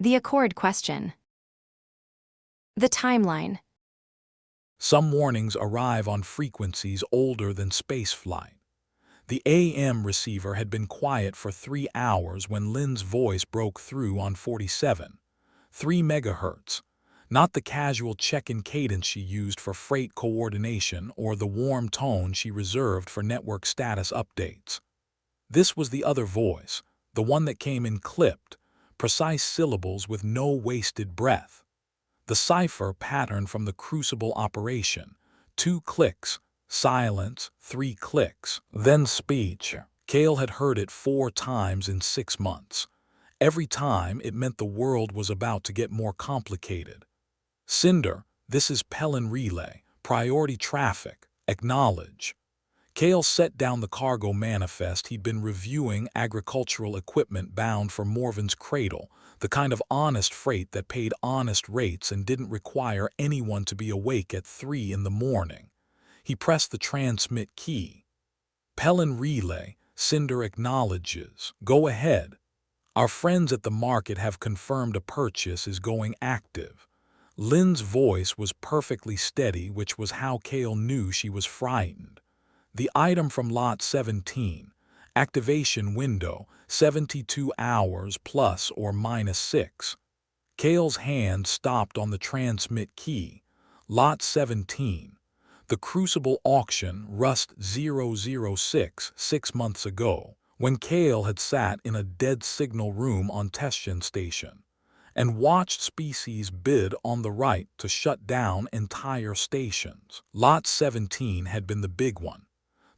The Accord question. The timeline. Some warnings arrive on frequencies older than spaceflight. The AM receiver had been quiet for 3 hours when Lynn's voice broke through on 47, 3 megahertz, not the casual check-in cadence she used for freight coordination or the warm tone she reserved for network status updates. This was the other voice, the one that came in clipped, precise syllables with no wasted breath. The cipher pattern from the Crucible operation: 2 clicks, silence, 3 clicks, then speech. Cale had heard it 4 times in 6 months. Every time it meant the world was about to get more complicated. Cinder, this is Pelin Relay, priority traffic, acknowledge. Cale set down the cargo manifest he'd been reviewing: agricultural equipment bound for Morven's cradle, the kind of honest freight that paid honest rates and didn't require anyone to be awake at 3 in the morning. He pressed the transmit key. Pelin Relay, Cinder acknowledges. Go ahead. Our friends at the market have confirmed a purchase is going active. Lynn's voice was perfectly steady, which was how Cale knew she was frightened. The item from Lot 17, activation window, 72 hours plus or minus 6. Cale's hand stopped on the transmit key. Lot 17. The Crucible auction, Rust 006, 6 months ago, when Cale had sat in a dead signal room on Teshin Station and watched species bid on the right to shut down entire stations. Lot 17 had been the big one.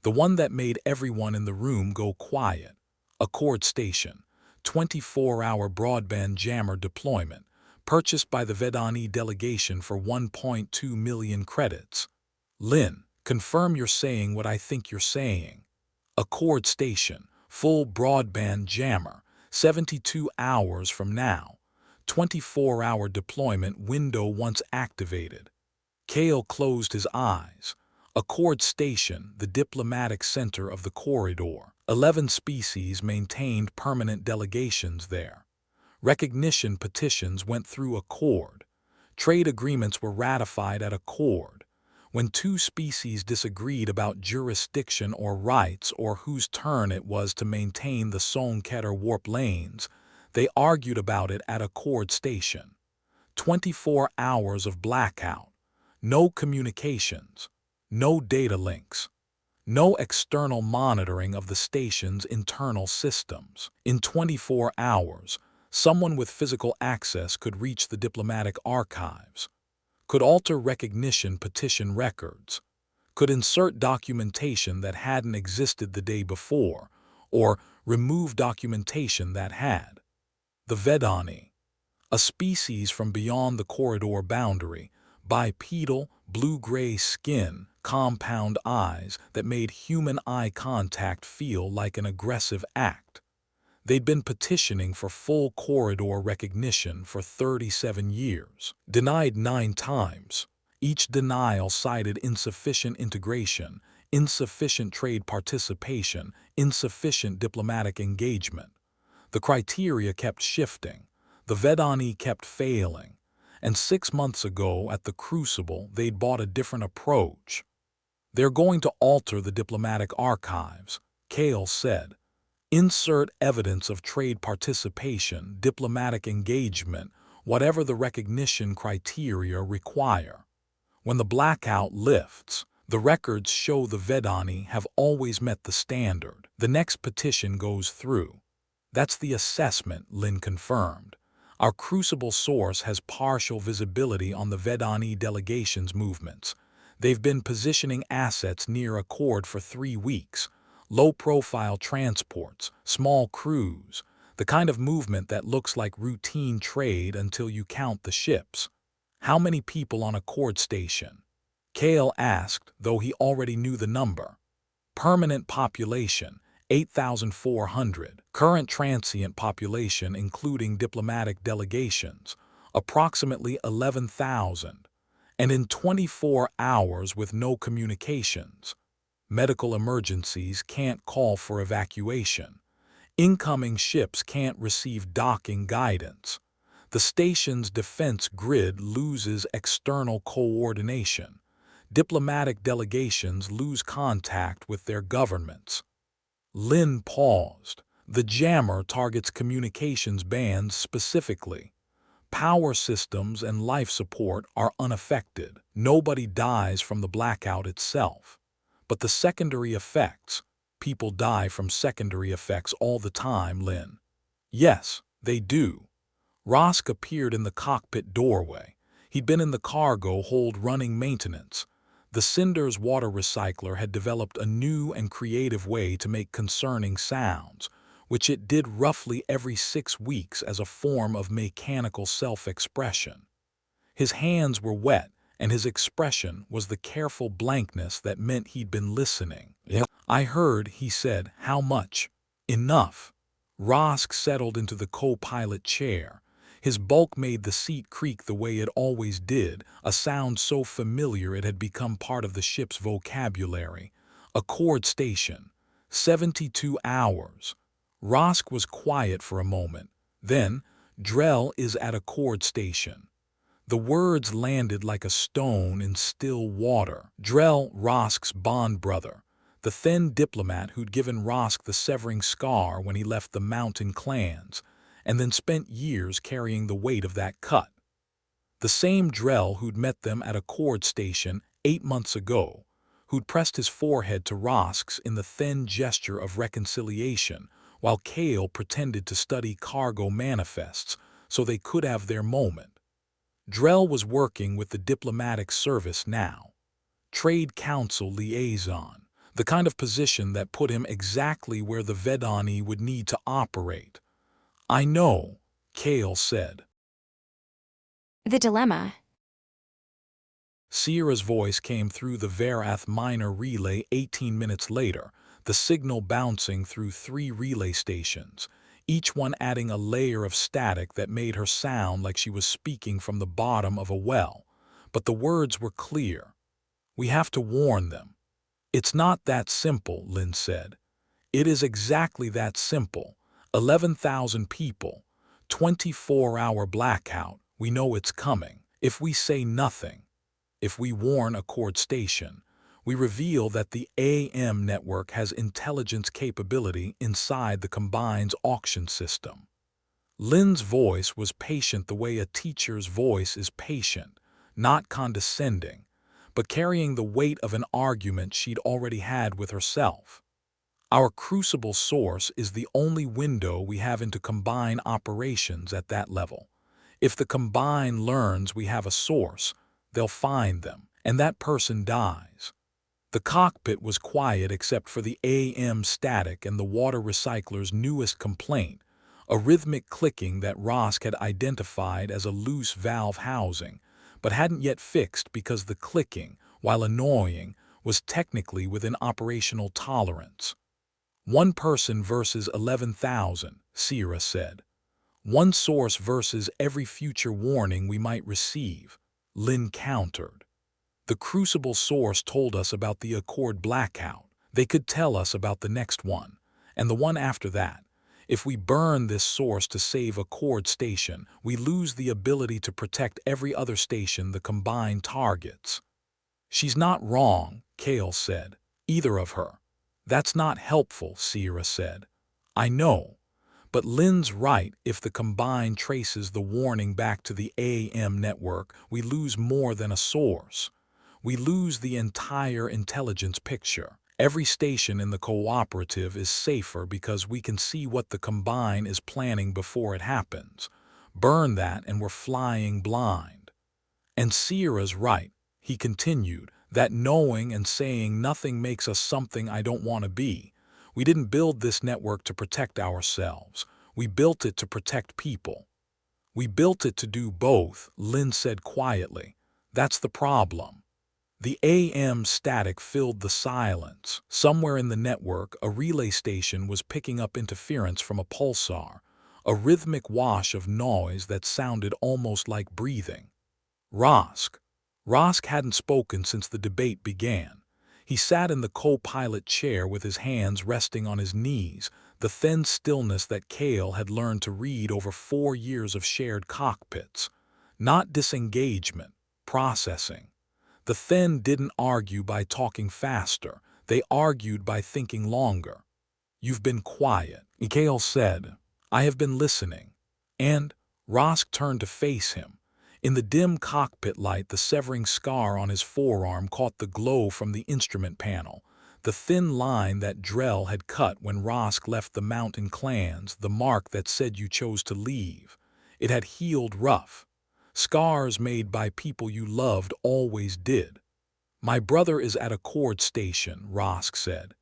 The one that made everyone in the room go quiet. Accord Station, 24-hour broadband jammer deployment, purchased by the Vedani delegation for 1.2 million credits. Lynn, confirm you're saying what I think you're saying. Accord Station, full broadband jammer, 72 hours from now. 24-hour deployment window once activated. Cale closed his eyes. Accord Station, the diplomatic center of the corridor. 11 species maintained permanent delegations there. Recognition petitions went through Accord. Trade agreements were ratified at Accord. When 2 species disagreed about jurisdiction or rights or whose turn it was to maintain the Sonketer warp lanes, they argued about it at Accord Station. 24 hours of blackout. No communications. No data links. No external monitoring of the station's internal systems. In 24 hours, someone with physical access could reach the diplomatic archives, could alter recognition petition records, could insert documentation that hadn't existed the day before, or remove documentation that had. The Vedani, a species from beyond the corridor boundary, bipedal, blue-gray skin, compound eyes that made human eye contact feel like an aggressive act. They'd been petitioning for full corridor recognition for 37 years, denied 9 times. Each denial cited insufficient integration, insufficient trade participation, insufficient diplomatic engagement. The criteria kept shifting. The Vedani kept failing. And 6 months ago at the Crucible, they'd bought a different approach. They're going to alter the diplomatic archives, Cale said. Insert evidence of trade participation, diplomatic engagement, whatever the recognition criteria require. When the blackout lifts, the records show the Vedani have always met the standard. The next petition goes through. That's the assessment, Lynn confirmed. Our Crucible source has partial visibility on the Vedani delegation's movements. They've been positioning assets near Accord for 3 weeks. Low-profile transports, small crews, the kind of movement that looks like routine trade until you count the ships. How many people on Accord Station? Cale asked, though he already knew the number. Permanent population, 8,400. Current transient population, including diplomatic delegations, approximately 11,000. And in 24 hours with no communications. Medical emergencies can't call for evacuation. Incoming ships can't receive docking guidance. The station's defense grid loses external coordination. Diplomatic delegations lose contact with their governments. Lin paused. The jammer targets communications bands specifically. Power systems and life support are unaffected. Nobody dies from the blackout itself. But the secondary effects, people die from secondary effects all the time, Lin. Yes, they do. Rosk appeared in the cockpit doorway. He'd been in the cargo hold running maintenance. The Cinder's water recycler had developed a new and creative way to make concerning sounds, which it did roughly every 6 weeks as a form of mechanical self-expression. His hands were wet, and his expression was the careful blankness that meant he'd been listening. Yep. I heard, he said. How much? Enough. Rosk settled into the co-pilot chair. His bulk made the seat creak the way it always did, a sound so familiar it had become part of the ship's vocabulary. Accord station. 72 hours. Rosk was quiet for a moment. Then, Drell is at Accord station. The words landed like a stone in still water. Drell, Rosk's bond brother, the thin diplomat who'd given Rosk the severing scar when he left the mountain clans, and then spent years carrying the weight of that cut. The same Drell who'd met them at Accord station 8 months ago, who'd pressed his forehead to Rosk's in the thin gesture of reconciliation, while Kale pretended to study cargo manifests so they could have their moment. Drell was working with the diplomatic service now. Trade Council liaison, the kind of position that put him exactly where the Vedani would need to operate. I know, Kale said. The dilemma. Sierra's voice came through the Verath minor relay 18 minutes later, the signal bouncing through 3 relay stations, each one adding a layer of static that made her sound like she was speaking from the bottom of a well. But the words were clear. We have to warn them. It's not that simple, Lin said. It is exactly that simple. 11,000 people, 24-hour blackout. We know it's coming. If we say nothing, if we warn Accord Station, we reveal that the AM network has intelligence capability inside the Combine's auction system. Lin's voice was patient the way a teacher's voice is patient, not condescending, but carrying the weight of an argument she'd already had with herself. Our crucible source is the only window we have into Combine operations at that level. If the Combine learns we have a source, they'll find them, and that person dies. The cockpit was quiet except for the AM static and the water recycler's newest complaint, a rhythmic clicking that Rosk had identified as a loose valve housing, but hadn't yet fixed because the clicking, while annoying, was technically within operational tolerance. 1 person versus 11,000, Sierra said. 1 source versus every future warning we might receive, Lin countered. The crucible source told us about the Accord blackout. They could tell us about the next one, and the one after that. If we burn this source to save Accord Station, we lose the ability to protect every other station the Combine targets. She's not wrong, Kale said. Either of her. That's not helpful, Sierra said. I know. But Lin's right. If the Combine traces the warning back to the AM network, we lose more than a source. We lose the entire intelligence picture. Every station in the cooperative is safer because we can see what the Combine is planning before it happens. Burn that and we're flying blind. And Sierra's right, he continued, that knowing and saying nothing makes us something I don't want to be. We didn't build this network to protect ourselves. We built it to protect people. We built it to do both, Lin said quietly. That's the problem. The AM static filled the silence. Somewhere in the network, a relay station was picking up interference from a pulsar, a rhythmic wash of noise that sounded almost like breathing. Rosk hadn't spoken since the debate began. He sat in the co-pilot chair with his hands resting on his knees, the thin stillness that Kale had learned to read over 4 years of shared cockpits. Not disengagement, processing. The thin didn't argue by talking faster, they argued by thinking longer. "You've been quiet," Kale said. "I have been listening." And Rosk turned to face him. In the dim cockpit light, the severing scar on his forearm caught the glow from the instrument panel. The thin line that Drell had cut when Rosk left the mountain clans, the mark that said you chose to leave. It had healed rough. Scars made by people you loved always did. "My brother is at a cord station," Rosk said.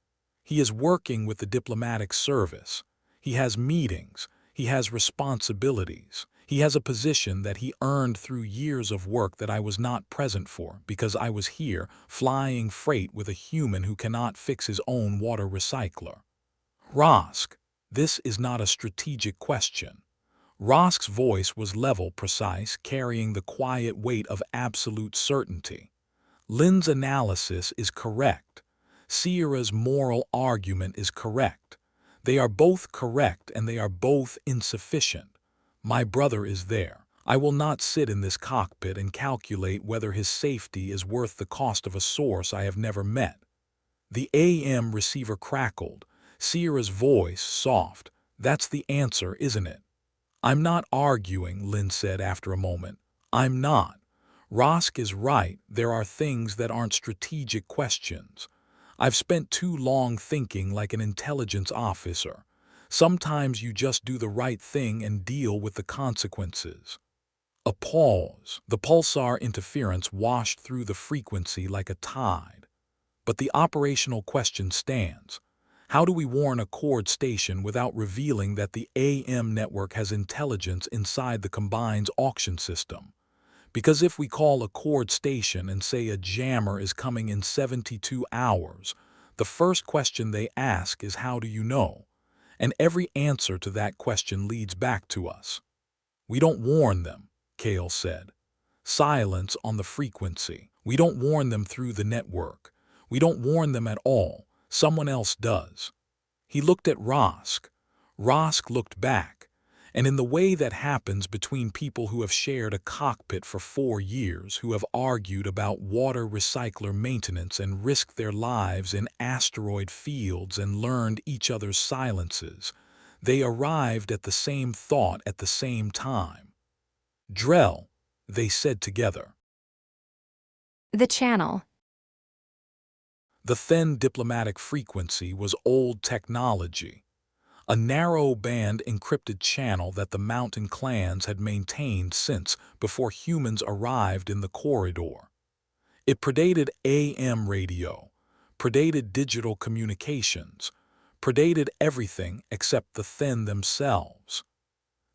"He is working with the diplomatic service. He has meetings. He has responsibilities. He has a position that he earned through years of work that I was not present for because I was here, flying freight with a human who cannot fix his own water recycler." "Rosk, this is not a strategic question." Rosk's voice was level, precise, carrying the quiet weight of absolute certainty. "Lynn's analysis is correct. Sierra's moral argument is correct. They are both correct and they are both insufficient. My brother is there. I will not sit in this cockpit and calculate whether his safety is worth the cost of a source I have never met." The AM receiver crackled, Sierra's voice soft. "That's the answer, isn't it?" "I'm not arguing," Lynn said after a moment. "I'm not. Rosk is right, there are things that aren't strategic questions. I've spent too long thinking like an intelligence officer. Sometimes you just do the right thing and deal with the consequences." A pause. The pulsar interference washed through the frequency like a tide. But the operational question stands. How do we warn a cord station without revealing that the AM network has intelligence inside the combined auction system? Because if we call a cord station and say a jammer is coming in 72 hours, the first question they ask is, "How do you know?" And every answer to that question leads back to us. "We don't warn them," Kale said. "Silence on the frequency. We don't warn them through the network. We don't warn them at all. Someone else does." He looked at Rosk. Rosk looked back. And in the way that happens between people who have shared a cockpit for 4 years, who have argued about water recycler maintenance and risked their lives in asteroid fields and learned each other's silences, they arrived at the same thought at the same time. "Drell," they said together. The channel. The thin diplomatic frequency was old technology. A narrow-band encrypted channel that the mountain clans had maintained since before humans arrived in the corridor. It predated AM radio, predated digital communications, predated everything except the thin themselves.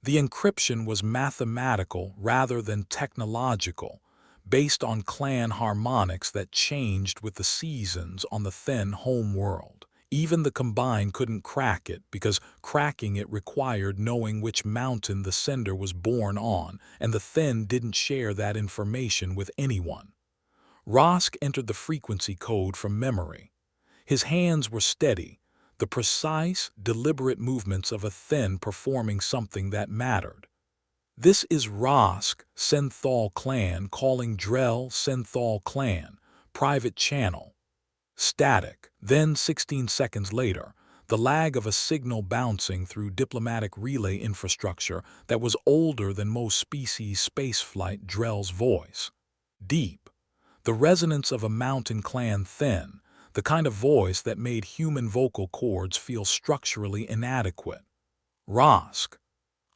The encryption was mathematical rather than technological, based on clan harmonics that changed with the seasons on the thin home world. Even the Combine couldn't crack it because cracking it required knowing which mountain the sender was born on, and the thin didn't share that information with anyone. Rosk entered the frequency code from memory. His hands were steady, the precise, deliberate movements of a thin performing something that mattered. "This is Rosk, Senthal Clan, calling Drell, Senthal Clan, private channel." Static. Then 16 seconds later, the lag of a signal bouncing through diplomatic relay infrastructure that was older than most species spaceflight. Drell's voice. Deep. The resonance of a mountain clan thin, the kind of voice that made human vocal cords feel structurally inadequate. Rosk.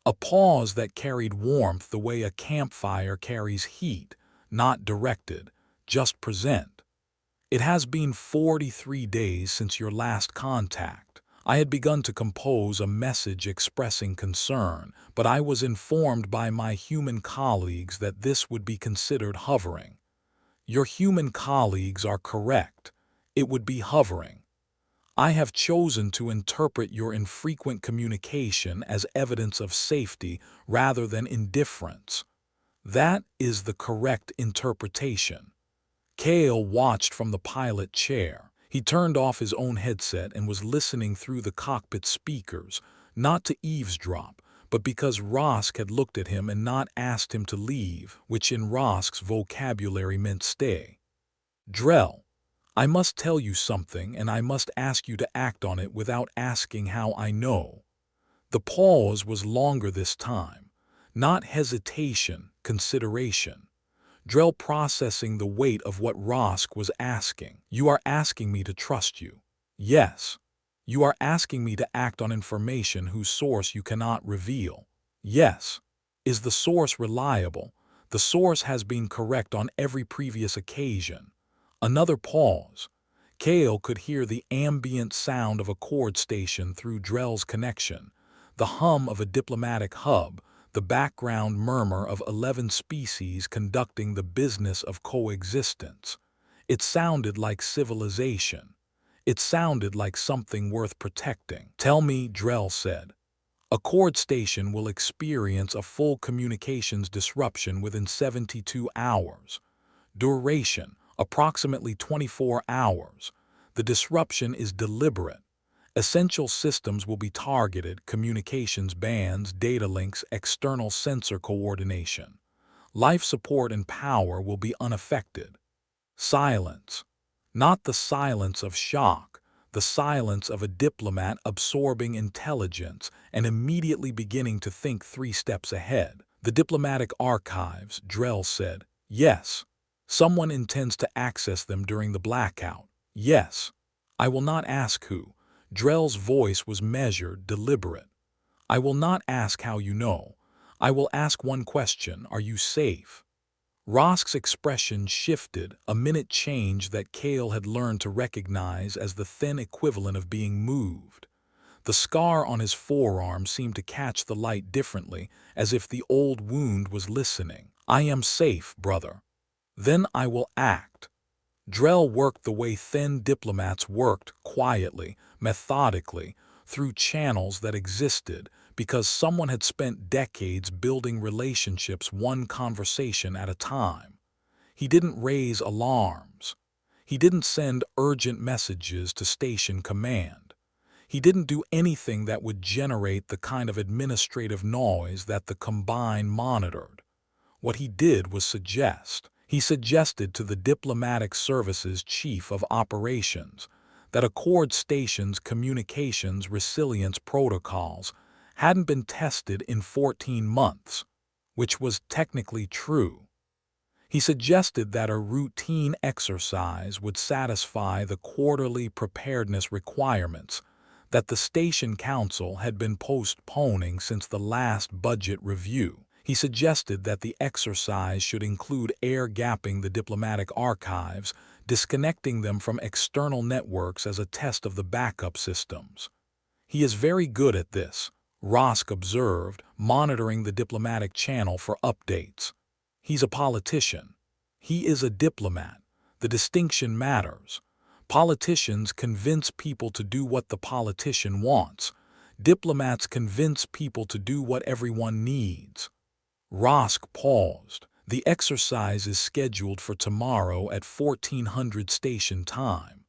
A pause that carried warmth the way a campfire carries heat, not directed, just present. "It has been 43 days since your last contact. I had begun to compose a message expressing concern, but I was informed by my human colleagues that this would be considered hovering." Your human colleagues are correct. It would be hovering. "I have chosen to interpret your infrequent communication as evidence of safety rather than indifference." That is the correct interpretation. Kale watched from the pilot chair. He turned off his own headset and was listening through the cockpit speakers, not to eavesdrop, but because Rosk had looked at him and not asked him to leave, which in Rosk's vocabulary meant stay. Drell, I must tell you something, and I must ask you to act on it without asking how I know. The pause was longer this time. Not hesitation, consideration. Drell processing the weight of what Rosk was asking. You are asking me to trust you. Yes. You are asking me to act on information whose source you cannot reveal. Yes. Is the source reliable? The source has been correct on every previous occasion. Another pause. Kale could hear the ambient sound of a chord station through Drell's connection, the hum of a diplomatic hub, the background murmur of 11 species conducting the business of coexistence. It sounded like civilization. It sounded like something worth protecting. Tell me, Drell said. A chord station will experience a full communications disruption within 72 hours. Duration, approximately 24 hours. The disruption is deliberate. Essential systems will be targeted, communications bands, data links, external sensor coordination. Life support and power will be unaffected. Silence. Not the silence of shock, the silence of a diplomat absorbing intelligence and immediately beginning to think 3 steps ahead. The diplomatic archives, Drell said. Yes. Someone intends to access them during the blackout. Yes. I will not ask who. Drell's voice was measured, deliberate. I will not ask how you know. I will ask one question, are you safe? Rosk's expression shifted, a minute change that Kale had learned to recognize as the thin equivalent of being moved. The scar on his forearm seemed to catch the light differently, as if the old wound was listening. I am safe, brother. Then I will act. Drell worked the way thin diplomats worked, quietly, methodically, through channels that existed because someone had spent decades building relationships one conversation at a time. He didn't raise alarms. He didn't send urgent messages to station command. He didn't do anything that would generate the kind of administrative noise that the Combine monitored. What he did was suggest. He suggested to the Diplomatic Services Chief of Operations that a chord station's communications resilience protocols hadn't been tested in 14 months, which was technically true. He suggested that a routine exercise would satisfy the quarterly preparedness requirements that the Station Council had been postponing since the last budget review. He suggested that the exercise should include air-gapping the diplomatic archives, disconnecting them from external networks as a test of the backup systems. He is very good at this, Rosk observed, monitoring the diplomatic channel for updates. He's a politician. He is a diplomat. The distinction matters. Politicians convince people to do what the politician wants. Diplomats convince people to do what everyone needs. Rosk paused. The exercise is scheduled for tomorrow at 1400 station time.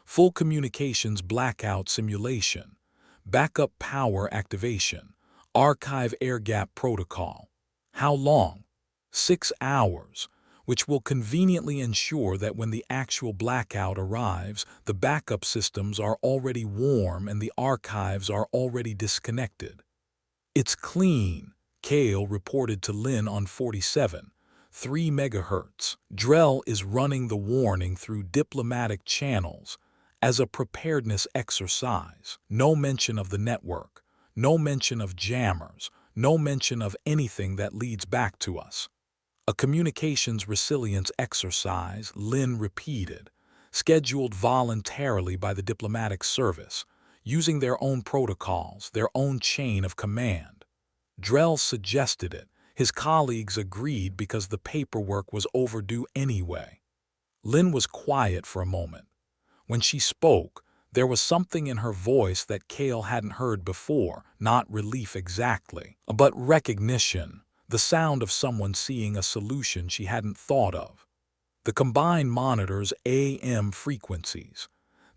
Full communications blackout simulation, backup power activation, archive air-gap protocol. How long? 6 hours, which will conveniently ensure that when the actual blackout arrives, the backup systems are already warm and the archives are already disconnected. It's clean, Kale reported to Lynn on 47, 3 MHz. Drell is running the warning through diplomatic channels as a preparedness exercise. No mention of the network, no mention of jammers, no mention of anything that leads back to us. A communications resilience exercise, Lynn repeated, scheduled voluntarily by the diplomatic service, using their own protocols, their own chain of command. Drell suggested it. His colleagues agreed because the paperwork was overdue anyway. Lynn was quiet for a moment. When she spoke, there was something in her voice that Kale hadn't heard before, not relief exactly, but recognition, the sound of someone seeing a solution she hadn't thought of. The Combine monitors AM frequencies.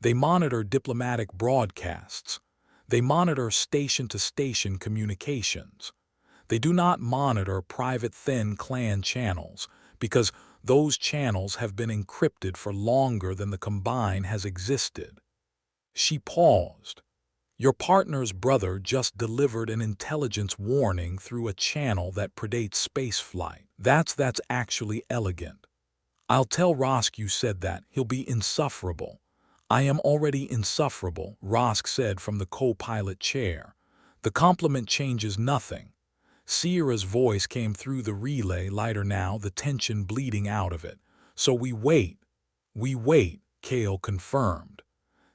They monitor diplomatic broadcasts. They monitor station-to-station communications. They do not monitor private thin clan channels because those channels have been encrypted for longer than the Combine has existed. She paused. Your partner's brother just delivered an intelligence warning through a channel that predates spaceflight. That's actually elegant. I'll tell Rosk you said that. He'll be insufferable. I am already insufferable, Rosk said from the co-pilot chair. The compliment changes nothing. Sierra's voice came through the relay, lighter now, the tension bleeding out of it. So we wait, Kale confirmed.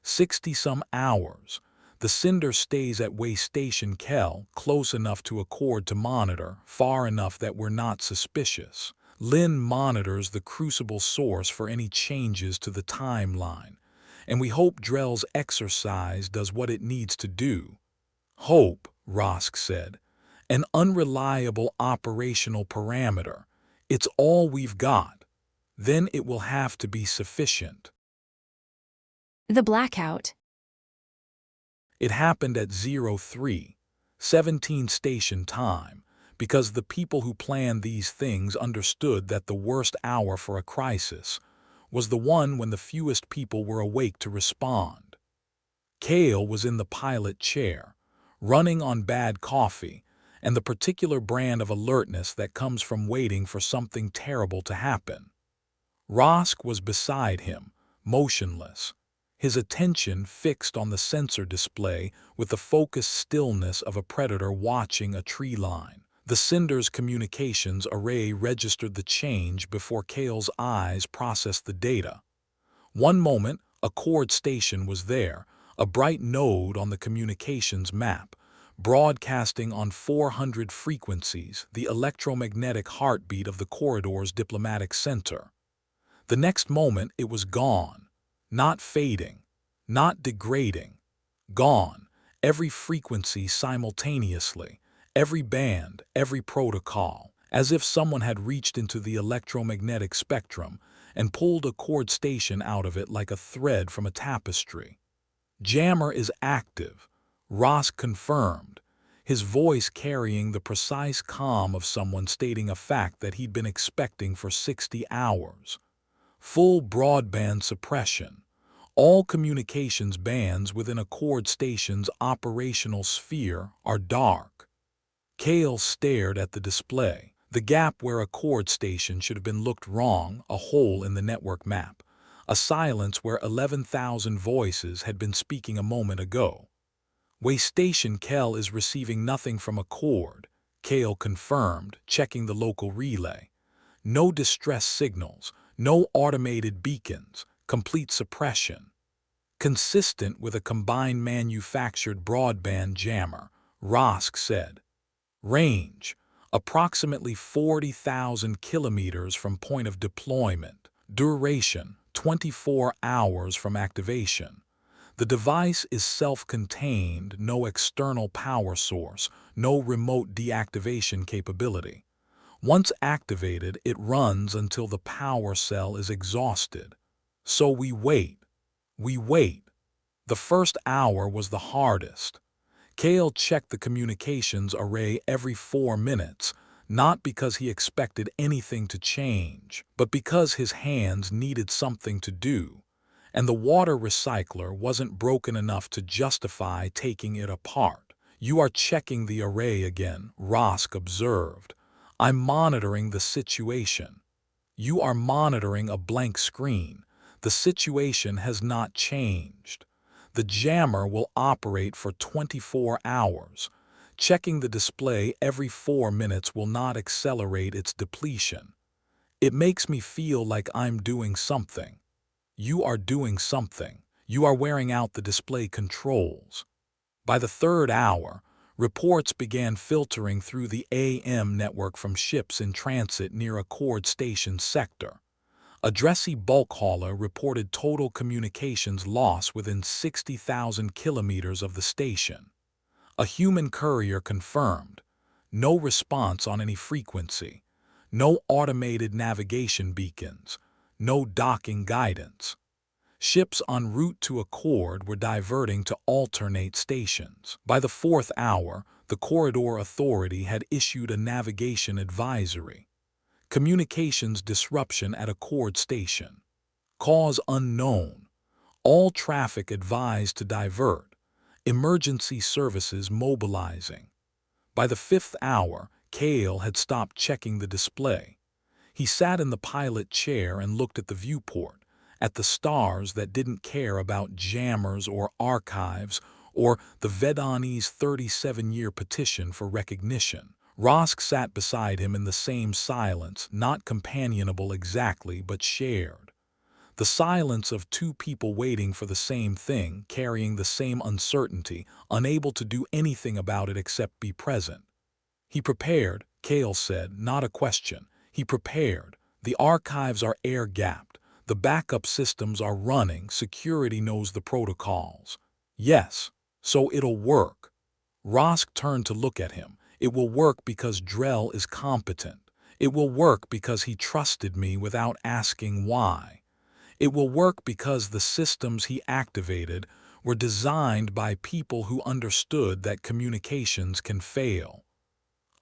60-some hours. The Cinder stays at Way Station Kel, close enough to Accord to monitor, far enough that we're not suspicious. Lynn monitors the Crucible source for any changes to the timeline, and we hope Drell's exercise does what it needs to do. Hope, Rosk said. An unreliable operational parameter. It's all we've got. Then it will have to be sufficient. The blackout. It happened at 03:17 station time, because the people who planned these things understood that the worst hour for a crisis was the one when the fewest people were awake to respond. Kale was in the pilot chair, running on bad coffee and the particular brand of alertness that comes from waiting for something terrible to happen. Rosk was beside him, motionless, his attention fixed on the sensor display with the focused stillness of a predator watching a tree line. The Cinder's communications array registered the change before Kale's eyes processed the data. One moment, Accord Station was there, a bright node on the communications map, broadcasting on 400 frequencies, the electromagnetic heartbeat of the corridor's diplomatic center. The next moment it was gone, not fading, not degrading, gone, every frequency simultaneously, every band, every protocol, as if someone had reached into the electromagnetic spectrum and pulled Accord Station out of it like a thread from a tapestry. Jammer is active, Rosk confirmed, his voice carrying the precise calm of someone stating a fact that he'd been expecting for 60 hours. Full broadband suppression. All communications bands within Accord Station's operational sphere are dark. Kale stared at the display. The gap where Accord Station should have been looked wrong, a hole in the network map. A silence where 11,000 voices had been speaking a moment ago. Way Station Kel is receiving nothing from Accord, Kale confirmed, checking the local relay. No distress signals, no automated beacons, complete suppression. Consistent with a combined manufactured broadband jammer, Rosk said. Range, approximately 40,000 kilometers from point of deployment. Duration, 24 hours from activation. The device is self-contained, no external power source, no remote deactivation capability. Once activated, it runs until the power cell is exhausted. So we wait. The first hour was the hardest. Kale checked the communications array every 4 minutes, not because he expected anything to change, but because his hands needed something to do, and the water recycler wasn't broken enough to justify taking it apart. You are checking the array again, Rosk observed. I'm monitoring the situation. You are monitoring a blank screen. The situation has not changed. The jammer will operate for 24 hours. Checking the display every 4 minutes will not accelerate its depletion. It makes me feel like I'm doing something. You are doing something. You are wearing out the display controls. By the third hour, reports began filtering through the AM network from ships in transit near Accord Station sector. A dressy bulk hauler reported total communications loss within 60,000 kilometers of the station. A human courier confirmed. No response on any frequency. No automated navigation beacons. No docking guidance. Ships en route to Accord were diverting to alternate stations. By the 4th hour, the Corridor Authority had issued a navigation advisory. Communications disruption at Accord Station. Cause unknown. All traffic advised to divert. Emergency services mobilizing. By the 5th hour, Cale had stopped checking the display. He sat in the pilot chair and looked at the viewport, at the stars that didn't care about jammers or archives or the Vedani's 37-year petition for recognition. Rosk sat beside him in the same silence, not companionable exactly, but shared. The silence of two people waiting for the same thing, carrying the same uncertainty, unable to do anything about it except be present. He prepared, Cale said, not a question. He prepared. The archives are air-gapped. The backup systems are running. Security knows the protocols. Yes, so it'll work. Rosk turned to look at him. It will work because Drell is competent. It will work because he trusted me without asking why. It will work because the systems he activated were designed by people who understood that communications can fail.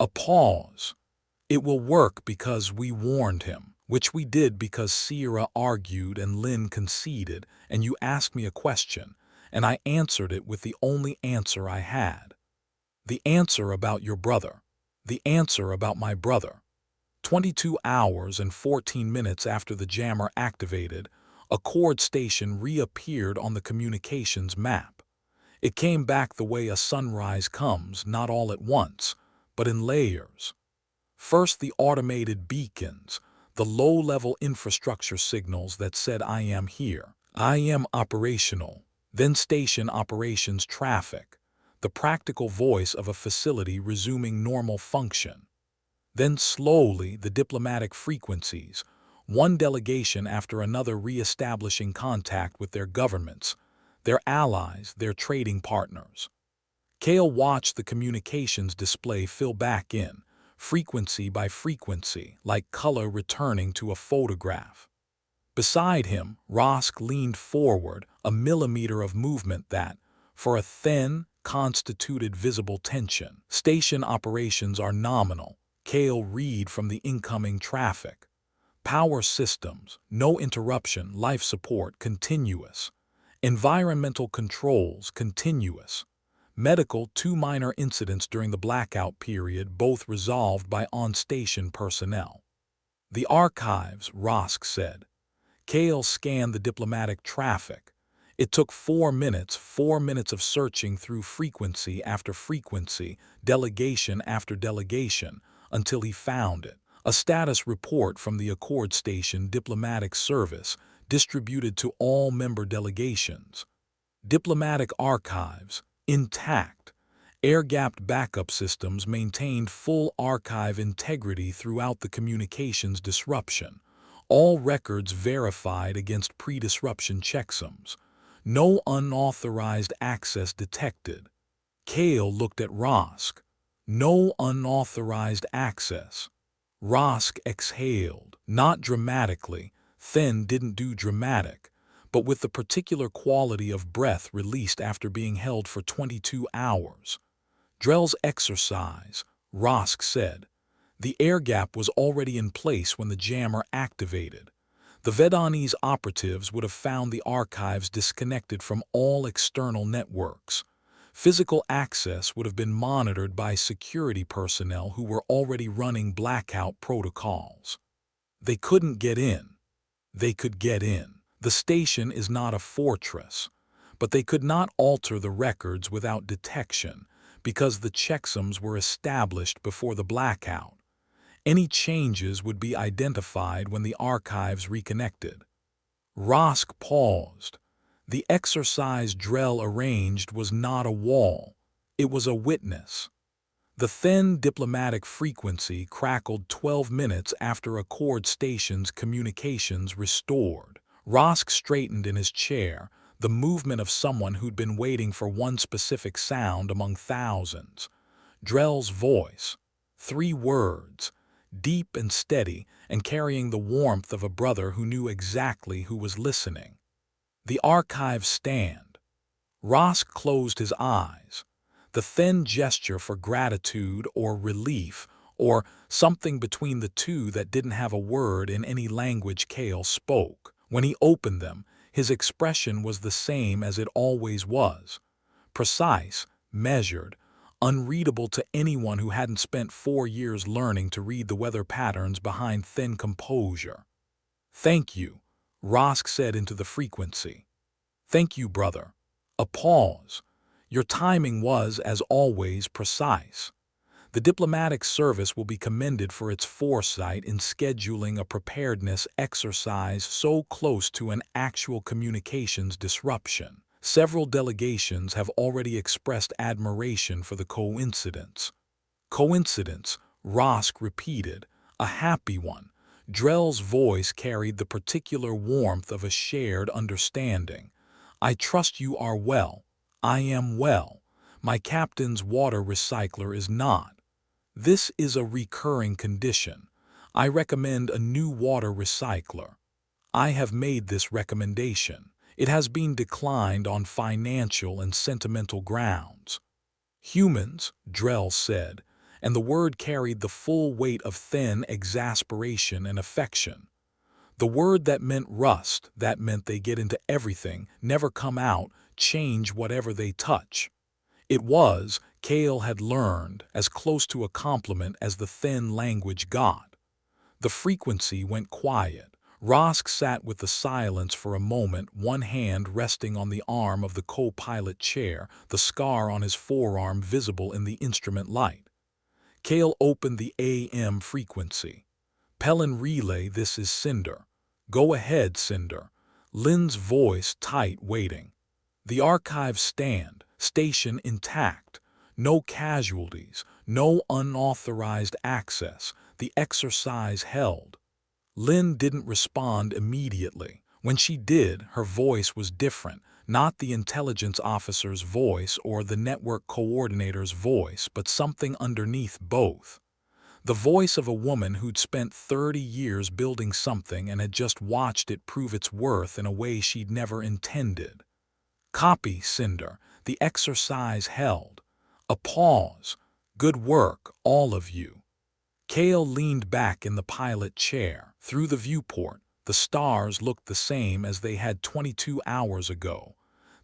A pause. It will work because we warned him, which we did because Sierra argued and Lynn conceded, and you asked me a question, and I answered it with the only answer I had. The answer about your brother. The answer about my brother. 22 hours and 14 minutes after the jammer activated, Accord Station reappeared on the communications map. It came back the way a sunrise comes, not all at once, but in layers. First, the automated beacons, the low-level infrastructure signals that said I am here, I am operational. Then station operations traffic, the practical voice of a facility resuming normal function. Then slowly the diplomatic frequencies, one delegation after another re-establishing contact with their governments, their allies, their trading partners. Cale watched the communications display fill back in, frequency by frequency, like color returning to a photograph. Beside him, Rosk leaned forward, a millimeter of movement that, for a thin, constituted visible tension. Station operations are nominal. Cale read from the incoming traffic. Power systems, no interruption, life support, continuous. Environmental controls, continuous. Medical, 2 minor incidents during the blackout period, both resolved by on-station personnel. The archives, Rosk said. Cale scanned the diplomatic traffic. It took 4 minutes of searching through frequency after frequency, delegation after delegation, until he found it. A status report from the Accord Station Diplomatic Service distributed to all member delegations. Diplomatic archives, intact. Air-gapped backup systems maintained full archive integrity throughout the communications disruption. All records verified against pre-disruption checksums. No unauthorized access detected. Cale looked at Rosk. No unauthorized access. Rosk exhaled, not dramatically. Thin didn't do dramatic, but with the particular quality of breath released after being held for 22 hours. Drell's exercise, Rosk said. The air gap was already in place when the jammer activated. The Vedani's operatives would have found the archives disconnected from all external networks. Physical access would have been monitored by security personnel who were already running blackout protocols. They couldn't get in. They could get in. The station is not a fortress, but they could not alter the records without detection because the checksums were established before the blackout. Any changes would be identified when the archives reconnected. Rosk paused. The exercise Drell arranged was not a wall. It was a witness. The thin diplomatic frequency crackled 12 minutes after Accord Station's communications restored. Rosk straightened in his chair, the movement of someone who'd been waiting for one specific sound among thousands. Drell's voice. 3 words, deep and steady and carrying the warmth of a brother who knew exactly who was listening. The archive stand. Rosk closed his eyes. The thin gesture for gratitude or relief, or something between the two that didn't have a word in any language Kale spoke. When he opened them, his expression was the same as it always was. Precise, measured, unreadable to anyone who hadn't spent 4 years learning to read the weather patterns behind thin composure. "Thank you," Rosk said into the frequency. "Thank you, brother." A pause. "Your timing was, as always, precise. The diplomatic service will be commended for its foresight in scheduling a preparedness exercise so close to an actual communications disruption. Several delegations have already expressed admiration for the coincidence." "Coincidence," Rosk repeated. "A happy one." Drell's voice carried the particular warmth of a shared understanding. "I trust you are well." "I am well. My captain's water recycler is not. This is a recurring condition. I recommend a new water recycler. I have made this recommendation. It has been declined on financial and sentimental grounds." "Humans," Drell said, and the word carried the full weight of thin exasperation and affection. The word that meant rust, that meant they get into everything, never come out, change whatever they touch. It was, Kale had learned, as close to a compliment as the thin language got. The frequency went quiet. Rosk sat with the silence for a moment, one hand resting on the arm of the co-pilot chair, the scar on his forearm visible in the instrument light. Kale opened the AM frequency. "Pellin relay, this is Cinder." "Go ahead, Cinder." Lynn's voice tight, waiting. "The archive stand, station intact. No casualties, no unauthorized access. The exercise held." Lynn didn't respond immediately. When she did, her voice was different, not the intelligence officer's voice or the network coordinator's voice, but something underneath both. The voice of a woman who'd spent 30 years building something and had just watched it prove its worth in a way she'd never intended. "Copy, Cinder. The exercise held." A pause. "Good work, all of you." Kale leaned back in the pilot chair. Through the viewport, the stars looked the same as they had 22 hours ago.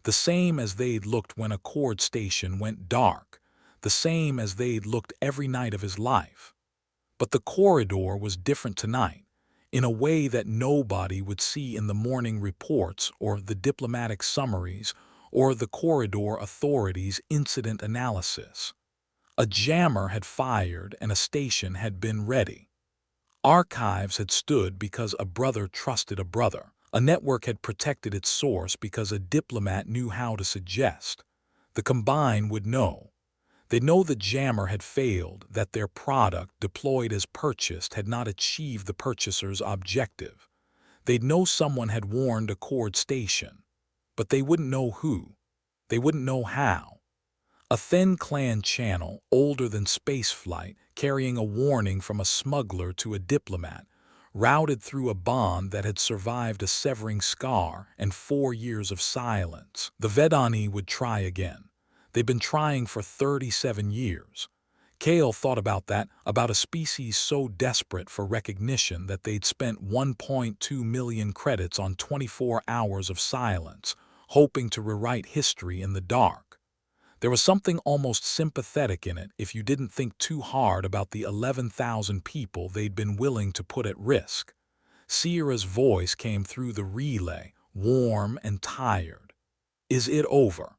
The same as they'd looked when Accord Station went dark. The same as they'd looked every night of his life. But the corridor was different tonight, in a way that nobody would see in the morning reports or the diplomatic summaries or the corridor authorities' incident analysis. A jammer had fired and a station had been ready. Archives had stood because a brother trusted a brother. A network had protected its source because a diplomat knew how to suggest. The Combine would know. They'd know the jammer had failed, that their product, deployed as purchased, had not achieved the purchaser's objective. They'd know someone had warned Accord Station. But they wouldn't know who. They wouldn't know how. A thin clan channel, older than spaceflight, carrying a warning from a smuggler to a diplomat, routed through a bond that had survived a severing scar and 4 years of silence. The Vedani would try again. They'd been trying for 37 years. Kale thought about that, about a species so desperate for recognition that they'd spent 1.2 million credits on 24 hours of silence, hoping to rewrite history in the dark. There was something almost sympathetic in it if you didn't think too hard about the 11,000 people they'd been willing to put at risk. Sierra's voice came through the relay, warm and tired. "Is it over?"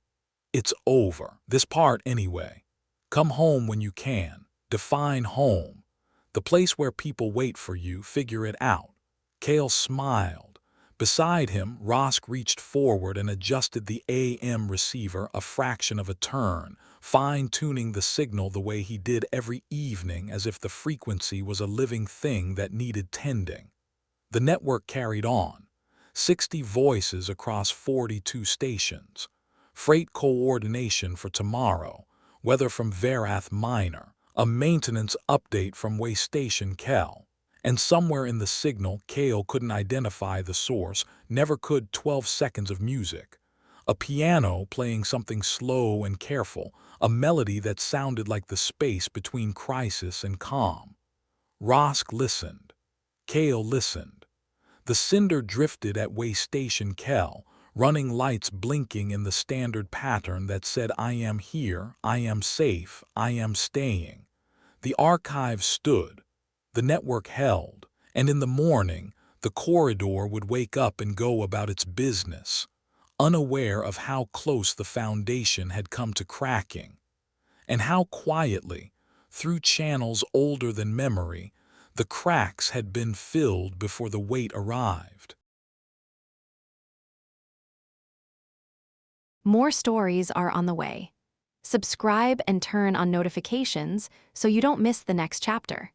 "It's over. This part anyway. Come home when you can. Define home. The place where people wait for you, figure it out." Kale smiled. Beside him, Rosk reached forward and adjusted the AM receiver a fraction of a turn, fine-tuning the signal the way he did every evening, as if the frequency was a living thing that needed tending. The network carried on. 60 voices across 42 stations. Freight coordination for tomorrow. Weather from Verath Minor. A maintenance update from Way Station Kel. And somewhere in the signal, Kale couldn't identify the source, never could 12 seconds of music. A piano playing something slow and careful, a melody that sounded like the space between crisis and calm. Rosk listened. Kale listened. The cinder drifted at way station Kel, running lights blinking in the standard pattern that said I am here, I am safe, I am staying. The archive stood. The network held. And in the morning, the corridor would wake up and go about its business, unaware of how close the foundation had come to cracking, and how quietly, through channels older than memory, the cracks had been filled before the weight arrived. More stories are on the way. Subscribe and turn on notifications so you don't miss the next chapter.